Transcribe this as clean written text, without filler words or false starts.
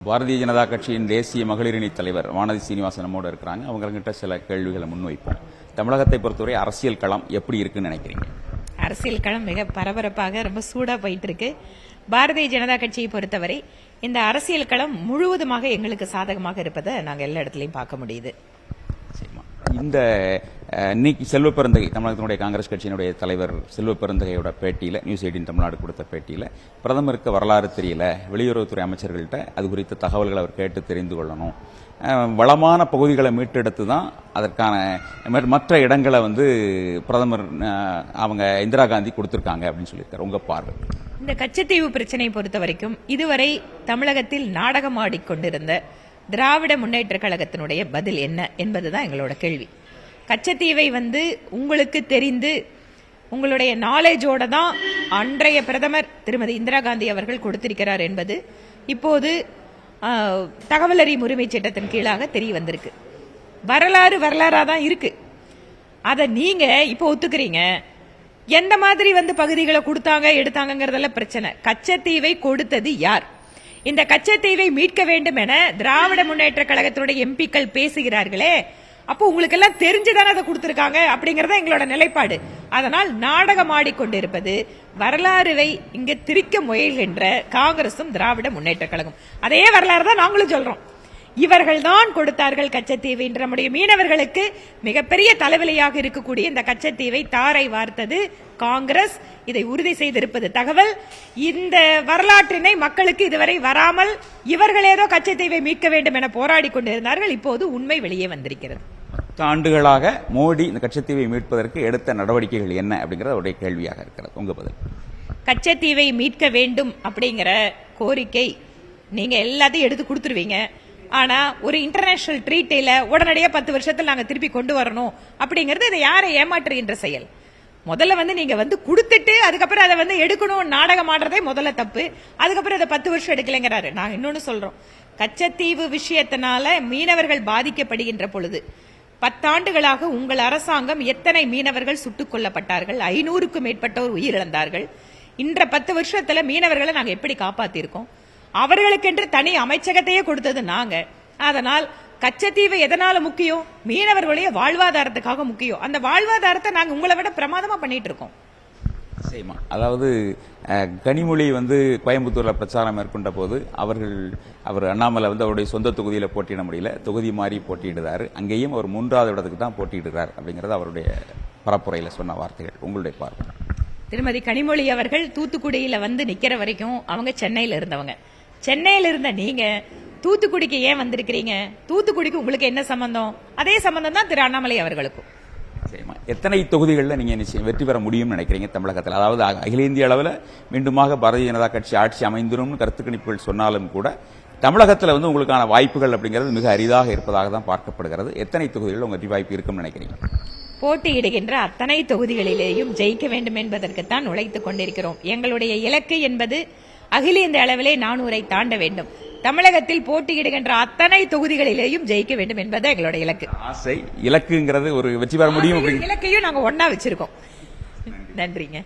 பாரதிய ஜனதா கட்சியின் தேசிய மகளிரணி தலைவர் வானதி சீனிவாசன் நம்மோடு இருக்கிறாங்க. அவங்ககிட்ட சில கேள்விகளை முன்வைப்போம். தமிழகத்தை பொறுத்தவரை அரசியல் களம் எப்படி இருக்குன்னு நினைக்கிறீங்க? அரசியல் களம் மிக பரபரப்பாக ரொம்ப சூடா போயிட்டு இருக்கு. பாரதிய ஜனதா கட்சியை பொறுத்தவரை இந்த அரசியல் களம் முழுவதுமாக எங்களுக்கு சாதகமாக இருப்பதை நாங்கள் எல்லா இடத்துலையும் பார்க்க முடியுது. இந்த இன்னைக்கு செல்வ பெருந்தகை தமிழகத்தினுடைய காங்கிரஸ் கட்சியினுடைய தலைவர் செல்வ பெருந்தகையோட பேட்டியில் நியூஸ் 18 தமிழ்நாடு கொடுத்த பேட்டியில் பிரதமருக்கு வரலாறு தெரியல, வெளியுறவுத்துறை அமைச்சர்கள்ட்ட அது குறித்த தகவல்களை அவர் கேட்டு தெரிந்து கொள்ளணும், வளமான பகுதிகளை மீட்டெடுத்து தான் அதற்கான மற்ற இடங்களை பிரதமர் அவங்க இந்திரா காந்தி கொடுத்திருக்காங்க அப்படின்னு சொல்லியிருக்காரு. உங்க பார்வை? இந்த கச்சத்தீவு பிரச்சனையை பொறுத்த வரைக்கும் இதுவரை தமிழகத்தில் நாடகம் ஆடிக்கொண்டிருந்த திராவிட முன்னேற்ற கழகத்தினுடைய பதில் என்ன என்பதுதான் எங்களோட கேள்வி. கச்சத்தீவை உங்களுக்கு தெரிந்து உங்களுடைய நாலேஜோட தான் அன்றைய பிரதமர் திருமதி இந்திரா காந்தி அவர்கள் கொடுத்திருக்கிறார் என்பது இப்போது தகவல் அறியும் உரிமை சட்டத்தின் கீழாக தெரிய வந்திருக்கு. வரலாறா தான் இருக்கு. அதை நீங்க இப்போ ஒத்துக்கிறீங்க. எந்த மாதிரி பகுதிகளை கொடுத்தாங்க எடுத்தாங்கிறதெல்லாம் பிரச்சனை. கச்சத்தீவை கொடுத்தது யார்? இந்த கச்சத்தீவை மீட்க வேண்டும் என திராவிட முன்னேற்ற கழகத்தினுடைய எம்பிக்கள் பேசுகிறார்களே, அப்போ உங்களுக்கு எல்லாம் தெரிஞ்சுதானே அதை கொடுத்திருக்காங்க அப்படிங்கறத எங்களோட நிலைப்பாடு. அதனால் நாடகம் ஆடிக்கொண்டிருப்பது வரலாறுவை இங்க திரிக்க முயல்கின்ற காங்கிரசும் திராவிட முன்னேற்ற கழகம். அதே வரலாறு தான் நாங்களும் சொல்றோம். இவர்கள் தான் கொடுத்தார்கள் கச்சத்தீவை. நம்முடைய மீனவர்களுக்கு மிகப்பெரிய தலைவலியாக இருக்கக்கூடிய இந்த கச்சத்தீவை தாரை வார்த்தது காங்கிரஸ். இதை உறுதி செய்திருப்பது தகவல். இந்த வரலாற்றினை மக்களுக்கு இதுவரை வராமல் இவர்கள் ஏதோ கச்சத்தீவை மீட்க வேண்டும் என போராடி கொண்டிருந்தார்கள். இப்போது உண்மை வெளியே வந்திருக்கிறது. ஆண்டுகளாக மோடி இந்த கச்சத்தீவை மீட்பதற்கு எடுத்த நடவடிக்கைகள் என்ன அப்படிங்கறது அவருடைய கேள்வியாக இருக்கிறது. உங்க பதில்? கச்சத்தீவை மீட்க வேண்டும் அப்படிங்கிற கோரிக்கை நீங்க எல்லாத்தையும் எடுத்து கொடுத்துருவீங்க. ஆனா ஒரு இன்டர்நேஷனல் ட்ரீட்டில உடனடியாக 10 வருஷத்தில் நாங்க திருப்பி கொண்டு வரணும் அப்படிங்கறது இதை யாரை ஏமாற்றுகின்ற செயல். முதல்ல நீங்க கொடுத்துட்டு அதுக்கப்புறம் அதை எடுக்கணும் நாடகம் ஆடுறதே முதல்ல தப்பு. அதுக்கப்புறம் அதை 10 வருஷம் எடுக்கலைங்கிறாரு. நாங்க இன்னொன்னு சொல்றோம். கச்சத்தீவு விஷயத்தினால மீனவர்கள் பாதிக்கப்படுகின்ற பொழுது 10 ஆண்டுகளாக உங்கள் அரசாங்கம் எத்தனை மீனவர்கள் சுட்டுக் கொல்லப்பட்டார்கள்? 500க்கும் மேற்பட்டோர் உயிரிழந்தார்கள். இன்ற 10 வருஷத்துல மீனவர்களை நாங்க எப்படி காப்பாத்திருக்கோம்? அவர்களுக்கென்று தனி அமைச்சகத்தையே கொடுத்தது நாங்க. அதனால் கச்சத்தீவு எதனால முக்கியம்? மீனவர்களுடைய வாழ்வாதாரத்துக்காக முக்கியம். அந்த வாழ்வாதாரத்தை நாங்க உங்களை விட பிரமாதமா பண்ணிட்டு இருக்கோம். அதாவது கனிமொழி கோயம்புத்தூர்ல பிரச்சாரம் மேற்கொண்ட போது அவர் அண்ணாமலை அவருடைய சொந்த தொகுதியில போட்டியிட முடியல, தொகுதி மாறி போட்டியிடுறாரு. அங்கேயும் அவர் 3வது இடத்துக்கு தான் போட்டியிடுறார் அப்படிங்கறது அவருடைய பரப்புரையில சொன்ன வார்த்தைகள். உங்களுடைய பார்வை? திருமதி கனிமொழி அவர்கள் தூத்துக்குடியில நிக்கிற வரைக்கும் அவங்க சென்னையில இருந்தவங்க. சென்னையில இருந்த நீங்க தூத்துக்குடிக்கு ஏன் வந்திருக்கிறீங்க? தூத்துக்குடிக்கு உங்களுக்கு என்ன சம்பந்தம்? அதே சம்பந்தம் தான் திரு அண்ணாமலை அவர்களுக்கும். எத்தனை தொகுதிகளில் நீங்க வெற்றி பெற முடியும் நினைக்கிறீங்க தமிழகத்தில்? அதாவது அகில இந்திய அளவில் மீண்டுமாக பாரதிய ஜனதா கட்சி ஆட்சி அமைந்துடும் கருத்து கணிப்புகள் சொன்னாலும் கூட தமிழகத்தில் உங்களுக்கான வாய்ப்புகள் அப்படிங்கிறது மிக அரிதாக இருப்பதாக தான் பார்க்கப்படுகிறது. எத்தனை தொகுதிகளில் உங்க வெற்றி வாய்ப்பு இருக்கும்னு நினைக்கிறீங்க? போட்டியிடுகின்ற அத்தனை தொகுதிகளிலேயும் ஜெயிக்க வேண்டும் என்பதற்குத்தான் உழைத்துக் கொண்டிருக்கிறோம். எங்களுடைய இலக்கு என்பது அகில இந்திய அளவிலே 400-ஐ தாண்ட வேண்டும். தமிழகத்தில் போட்டியிடுகின்ற அத்தனை தொகுதிகளிலேயும் ஜெயிக்க வேண்டும் என்பது எங்களுடைய இலக்கு. ஆசை இலக்குங்கிறது ஒரு வெற்றி பெற முடியும். இலக்கையும் நாங்க ஒன்னா வச்சிருக்கோம். நன்றிங்க.